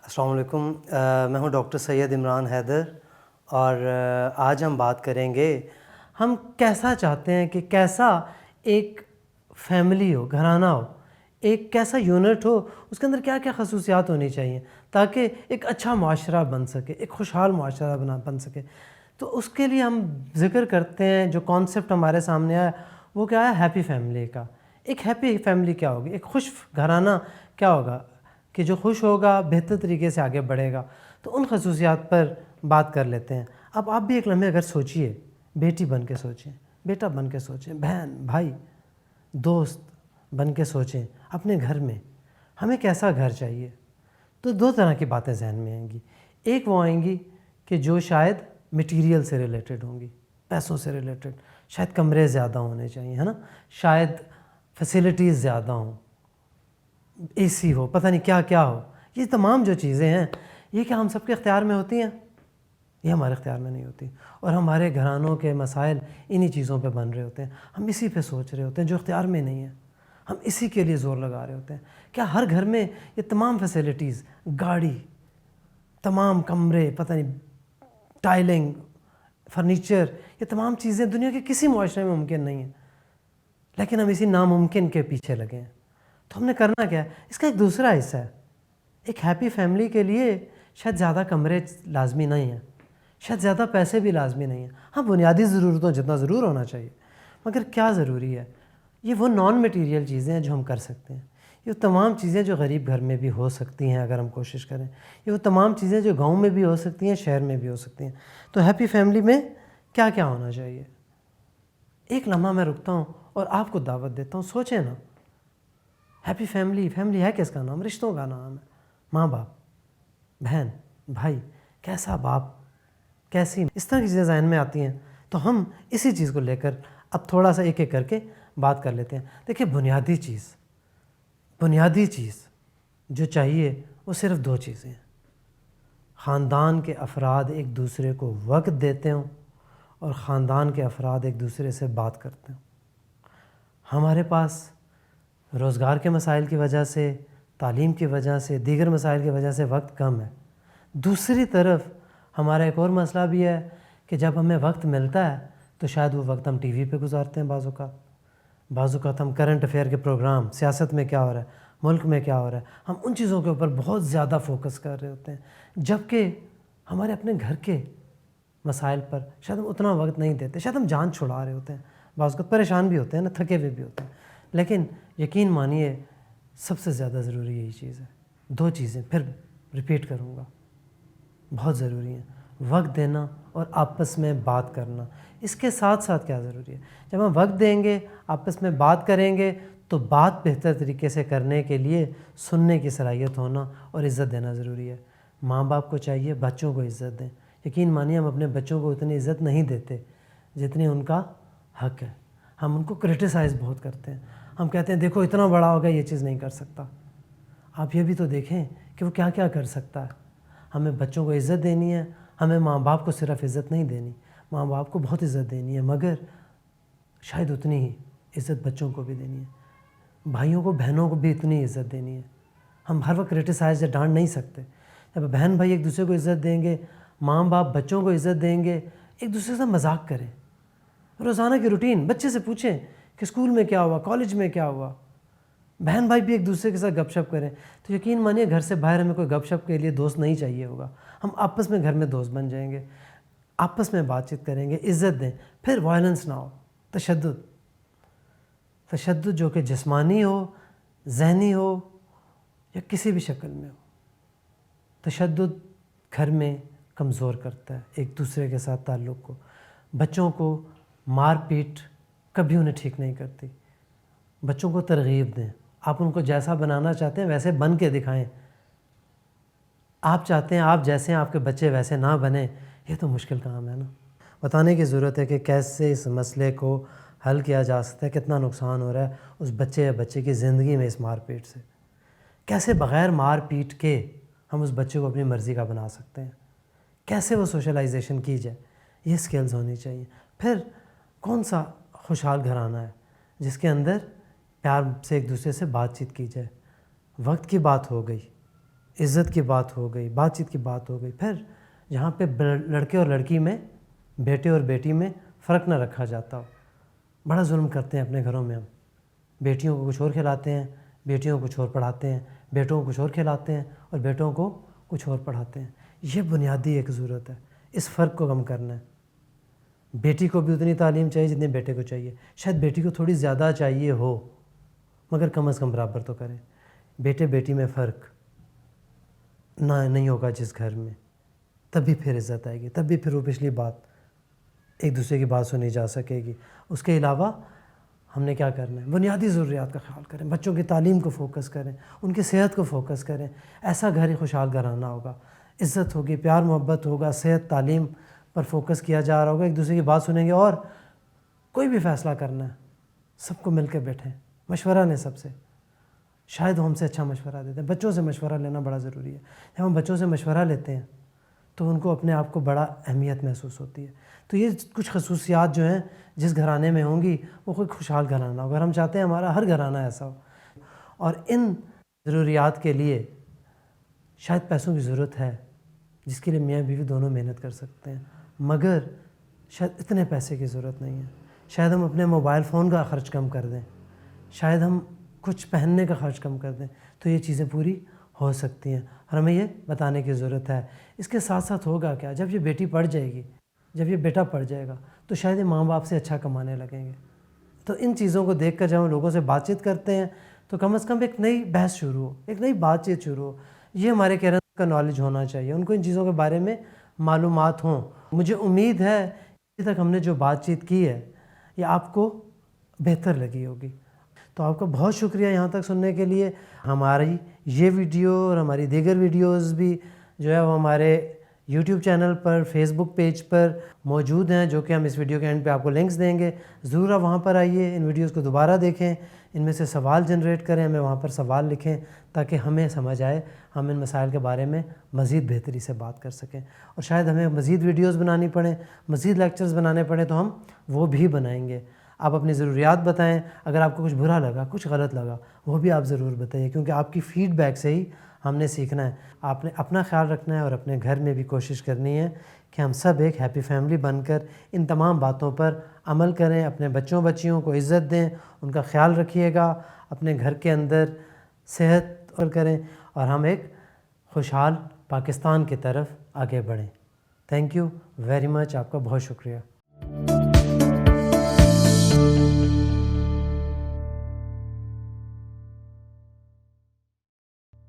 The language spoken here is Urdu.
السلام علیکم، میں ہوں ڈاکٹر سید عمران حیدر، اور آج ہم بات کریں گے ہم کیسا چاہتے ہیں کہ کیسا ایک فیملی ہو، گھرانہ ہو، ایک کیسا یونٹ ہو، اس کے اندر کیا کیا خصوصیات ہونی چاہیے تاکہ ایک اچھا معاشرہ بن سکے، ایک خوشحال معاشرہ بن سکے۔ تو اس کے لیے ہم ذکر کرتے ہیں، جو کانسیپٹ ہمارے سامنے آیا وہ کیا ہے؟ ہیپی فیملی کا۔ ایک ہیپی فیملی کیا ہوگی؟ ایک خوش گھرانہ کیا ہوگا کہ جو خوش ہوگا، بہتر طریقے سے آگے بڑھے گا۔ تو ان خصوصیات پر بات کر لیتے ہیں۔ اب آپ بھی ایک لمحے اگر سوچئے، بیٹی بن کے سوچیں، بیٹا بن کے سوچیں، بہن، بھائی، دوست بن کے سوچیں اپنے گھر میں ہمیں کیسا گھر چاہیے۔ تو دو طرح کی باتیں ذہن میں آئیں گی۔ ایک وہ آئیں گی کہ جو شاید مٹیریل سے ریلیٹڈ ہوں گی، پیسوں سے ریلیٹڈ، شاید کمرے زیادہ ہونے چاہیے، ہے نا، شاید فیسلٹیز زیادہ ہوں، اے سی ہو، پتہ نہیں کیا کیا ہو۔ یہ تمام جو چیزیں ہیں، یہ کیا ہم سب کے اختیار میں ہوتی ہیں؟ یہ ہمارے اختیار میں نہیں ہوتی، اور ہمارے گھرانوں کے مسائل انہی چیزوں پہ بن رہے ہوتے ہیں۔ ہم اسی پہ سوچ رہے ہوتے ہیں جو اختیار میں نہیں ہے، ہم اسی کے لیے زور لگا رہے ہوتے ہیں۔ کیا ہر گھر میں یہ تمام فیسلٹیز، گاڑی، تمام کمرے، پتہ نہیں ٹائلنگ، فرنیچر، یہ تمام چیزیں دنیا کے کسی معاشرے میں ممکن نہیں ہیں، لیکن ہم اسی ناممکن کے پیچھے لگے ہیں۔ تو ہم نے کرنا کیا ہے؟ اس کا ایک دوسرا حصہ ہے۔ ایک ہیپی فیملی کے لیے شاید زیادہ کمرے لازمی نہیں ہیں، شاید زیادہ پیسے بھی لازمی نہیں ہیں۔ ہاں، بنیادی ضرورتوں جتنا ضرور ہونا چاہیے، مگر کیا ضروری ہے؟ یہ وہ نان میٹیریل چیزیں ہیں جو ہم کر سکتے ہیں۔ یہ وہ تمام چیزیں جو غریب گھر میں بھی ہو سکتی ہیں اگر ہم کوشش کریں۔ یہ وہ تمام چیزیں جو گاؤں میں بھی ہو سکتی ہیں، شہر میں بھی ہو سکتی ہیں۔ تو ہیپی فیملی میں کیا کیا ہونا چاہیے؟ ایک لمحہ میں رکتا ہوں اور آپ کو دعوت دیتا ہوں، سوچیں نا۔ ہیپی فیملی، فیملی ہے کس کا نام؟ رشتوں کا نام ہے۔ ماں باپ، بہن، بھائی، کیسا باپ، کیسی، اس طرح کی چیزیں ذہن میں آتی ہیں۔ تو ہم اسی چیز کو لے کر اب تھوڑا سا ایک ایک کر کے بات کر لیتے ہیں۔ دیکھیں، بنیادی چیز جو چاہیے وہ صرف دو چیزیں ہیں۔ خاندان کے افراد ایک دوسرے کو وقت دیتے ہوں، اور خاندان کے افراد ایک دوسرے سے بات کرتے ہوں۔ ہمارے پاس روزگار کے مسائل کی وجہ سے، تعلیم کی وجہ سے، دیگر مسائل کی وجہ سے وقت کم ہے۔ دوسری طرف ہمارا ایک اور مسئلہ بھی ہے کہ جب ہمیں وقت ملتا ہے تو شاید وہ وقت ہم ٹی وی پہ گزارتے ہیں، بعض اوقات ہم کرنٹ افیئر کے پروگرام، سیاست میں کیا ہو رہا ہے، ملک میں کیا ہو رہا ہے، ہم ان چیزوں کے اوپر بہت زیادہ فوکس کر رہے ہوتے ہیں، جبکہ ہمارے اپنے گھر کے مسائل پر شاید ہم اتنا وقت نہیں دیتے۔ شاید ہم جان چھڑا رہے ہوتے ہیں، بعض اوقات پریشان بھی ہوتے ہیں نا، تھکے ہوئے بھی ہوتے ہیں، لیکن یقین مانیے سب سے زیادہ ضروری یہی چیز ہے۔ دو چیزیں پھر ریپیٹ کروں گا، بہت ضروری ہیں: وقت دینا اور آپس میں بات کرنا۔ اس کے ساتھ ساتھ کیا ضروری ہے؟ جب ہم وقت دیں گے، آپس میں بات کریں گے، تو بات بہتر طریقے سے کرنے کے لیے سننے کی صلاحیت ہونا اور عزت دینا ضروری ہے۔ ماں باپ کو چاہیے بچوں کو عزت دیں۔ یقین مانیے ہم اپنے بچوں کو اتنی عزت نہیں دیتے جتنی ان کا حق ہے۔ ہم ان کو کرٹیسائز بہت کرتے ہیں۔ ہم کہتے ہیں دیکھو اتنا بڑا ہو گیا، یہ چیز نہیں کر سکتا۔ آپ یہ بھی تو دیکھیں کہ وہ کیا کیا کر سکتا ہے۔ ہمیں بچوں کو عزت دینی ہے، ہمیں ماں باپ کو صرف عزت نہیں دینی، ماں باپ کو بہت عزت دینی ہے، مگر شاید اتنی ہی عزت بچوں کو بھی دینی ہے، بھائیوں کو، بہنوں کو بھی اتنی عزت دینی ہے۔ ہم ہر وقت کرٹیسائز یا ڈانٹ نہیں سکتے۔ جب بہن بھائی ایک دوسرے کو عزت دیں گے، ماں باپ بچوں کو عزت دیں گے، ایک دوسرے سے مذاق کریں، روزانہ کی روٹین بچے سے پوچھیں کہ اسکول میں کیا ہوا، کالج میں کیا ہوا۔ بہن بھائی بھی ایک دوسرے کے ساتھ گپ شپ کریں۔ تو یقین مانیے گھر سے باہر ہمیں کوئی گپ شپ کے لیے دوست نہیں چاہیے ہوگا، ہم آپس میں گھر میں دوست بن جائیں گے، آپس میں بات چیت کریں گے، عزت دیں۔ پھر وائلنس نہ ہو، تشدد جو کہ جسمانی ہو، ذہنی ہو، یا کسی بھی شکل میں ہو۔ تشدد گھر میں کمزور کرتا ہے ایک دوسرے کے ساتھ تعلق کو۔ بچوں کو مار پیٹ کبھی انہیں ٹھیک نہیں کرتی۔ بچوں کو ترغیب دیں۔ آپ ان کو جیسا بنانا چاہتے ہیں ویسے بن کے دکھائیں۔ آپ چاہتے ہیں آپ جیسے ہیں آپ کے بچے ویسے نہ بنیں، یہ تو مشکل کام ہے نا۔ بتانے کی ضرورت ہے کہ کیسے اس مسئلے کو حل کیا جا سکتا ہے، کتنا نقصان ہو رہا ہے اس بچے یا بچے کی زندگی میں اس مار پیٹ سے، کیسے بغیر مار پیٹ کے ہم اس بچے کو اپنی مرضی کا بنا سکتے ہیں، کیسے وہ سوشلائزیشن کی جائے، یہ سکلز ہونی چاہیے۔ پھر کون سا خوشحال گھرانہ ہے جس کے اندر پیار سے ایک دوسرے سے بات چیت کی جائے۔ وقت کی بات ہو گئی، عزت کی بات ہو گئی، بات چیت کی بات ہو گئی، پھر جہاں پہ لڑکے اور لڑکی میں، بیٹے اور بیٹی میں فرق نہ رکھا جاتا ہو. بڑا ظلم کرتے ہیں اپنے گھروں میں ہم. بیٹیوں کو کچھ اور کھلاتے ہیں، بیٹیوں کو کچھ اور پڑھاتے ہیں، بیٹوں کو کچھ اور کھلاتے ہیں اور بیٹوں کو کچھ اور پڑھاتے ہیں. یہ بنیادی ایک ضرورت ہے، اس فرق کو کم کرنا ہے. بیٹی کو بھی اتنی تعلیم چاہیے جتنی بیٹے کو چاہیے. شاید بیٹی کو تھوڑی زیادہ چاہیے ہو، مگر کم از کم برابر تو کریں. بیٹے بیٹی میں فرق نہ نہیں ہوگا جس گھر میں، تب بھی پھر عزت آئے گی، تب بھی پھر وہ پچھلی بات، ایک دوسرے کی بات سنی جا سکے گی. اس کے علاوہ ہم نے کیا کرنا ہے؟ بنیادی ضروریات کا خیال کریں، بچوں کی تعلیم کو فوکس کریں، ان کی صحت کو فوکس کریں. ایسا گھر ہی خوشحال گھرانہ ہوگا. عزت ہوگی، پیار محبت ہوگا، صحت تعلیم پر فوکس کیا جا رہا ہوگا، ایک دوسرے کی بات سنیں گے. اور کوئی بھی فیصلہ کرنا ہے سب کو مل کے بیٹھیں، مشورہ لیں سب سے. شاید وہ ہم سے اچھا مشورہ دیتے ہیں. بچوں سے مشورہ لینا بڑا ضروری ہے. جب ہم بچوں سے مشورہ لیتے ہیں تو ان کو اپنے آپ کو بڑا اہمیت محسوس ہوتی ہے. تو یہ کچھ خصوصیات جو ہیں جس گھرانے میں ہوں گی وہ کوئی خوشحال گھرانہ ہوگا. ہم چاہتے ہیں ہمارا ہر گھرانہ ایسا ہو. اور ان ضروریات کے لیے شاید پیسوں کی ضرورت ہے، جس کے لیے میاں بیوی دونوں محنت کر سکتے ہیں، مگر شاید اتنے پیسے کی ضرورت نہیں ہے. شاید ہم اپنے موبائل فون کا خرچ کم کر دیں، شاید ہم کچھ پہننے کا خرچ کم کر دیں، تو یہ چیزیں پوری ہو سکتی ہیں. اور ہمیں یہ بتانے کی ضرورت ہے. اس کے ساتھ ساتھ ہوگا کیا؟ جب یہ بیٹی پڑھ جائے گی، جب یہ بیٹا پڑھ جائے گا تو شاید یہ ماں باپ سے اچھا کمانے لگیں گے. تو ان چیزوں کو دیکھ کر جب ہم لوگوں سے بات چیت کرتے ہیں تو کم از کم ایک نئی بحث شروع ہو، ایک نئی بات چیت شروع ہو. یہ ہمارے کہنے کا نالج ہونا چاہیے، ان کو ان چیزوں کے بارے میں معلومات ہوں. مجھے امید ہے ابھی تک ہم نے جو بات چیت کی ہے یہ آپ کو بہتر لگی ہوگی. تو آپ کا بہت شکریہ یہاں تک سننے کے لیے. ہماری یہ ویڈیو اور ہماری دیگر ویڈیوز بھی جو ہے وہ ہمارے یوٹیوب چینل پر، فیس بک پیج پر موجود ہیں، جو کہ ہم اس ویڈیو کے اینڈ پہ آپ کو لنکس دیں گے. ضرور آپ وہاں پر آئیے، ان ویڈیوز کو دوبارہ دیکھیں، ان میں سے سوال جنریٹ کریں، ہمیں وہاں پر سوال لکھیں تاکہ ہمیں سمجھ آئے، ہم ان مسائل کے بارے میں مزید بہتری سے بات کر سکیں. اور شاید ہمیں مزید ویڈیوز بنانی پڑیں، مزید لیکچرز بنانے پڑیں تو ہم وہ بھی بنائیں گے. آپ اپنی ضروریات بتائیں. اگر آپ کو کچھ برا لگا، کچھ غلط لگا، وہ بھی آپ ضرور بتائیے، کیونکہ آپ کی فیڈ بیک سے ہی ہم نے سیکھنا ہے. آپ نے اپنا خیال رکھنا ہے اور اپنے گھر میں بھی کوشش کرنی ہے کہ ہم سب ایک ہیپی فیملی بن کر ان تمام باتوں پر عمل کریں. اپنے بچوں بچیوں کو عزت دیں، ان کا خیال رکھیے گا، اپنے گھر کے اندر صحت اور کریں، اور ہم ایک خوشحال پاکستان کی طرف آگے بڑھیں. Thank you very much. آپ کا بہت شکریہ.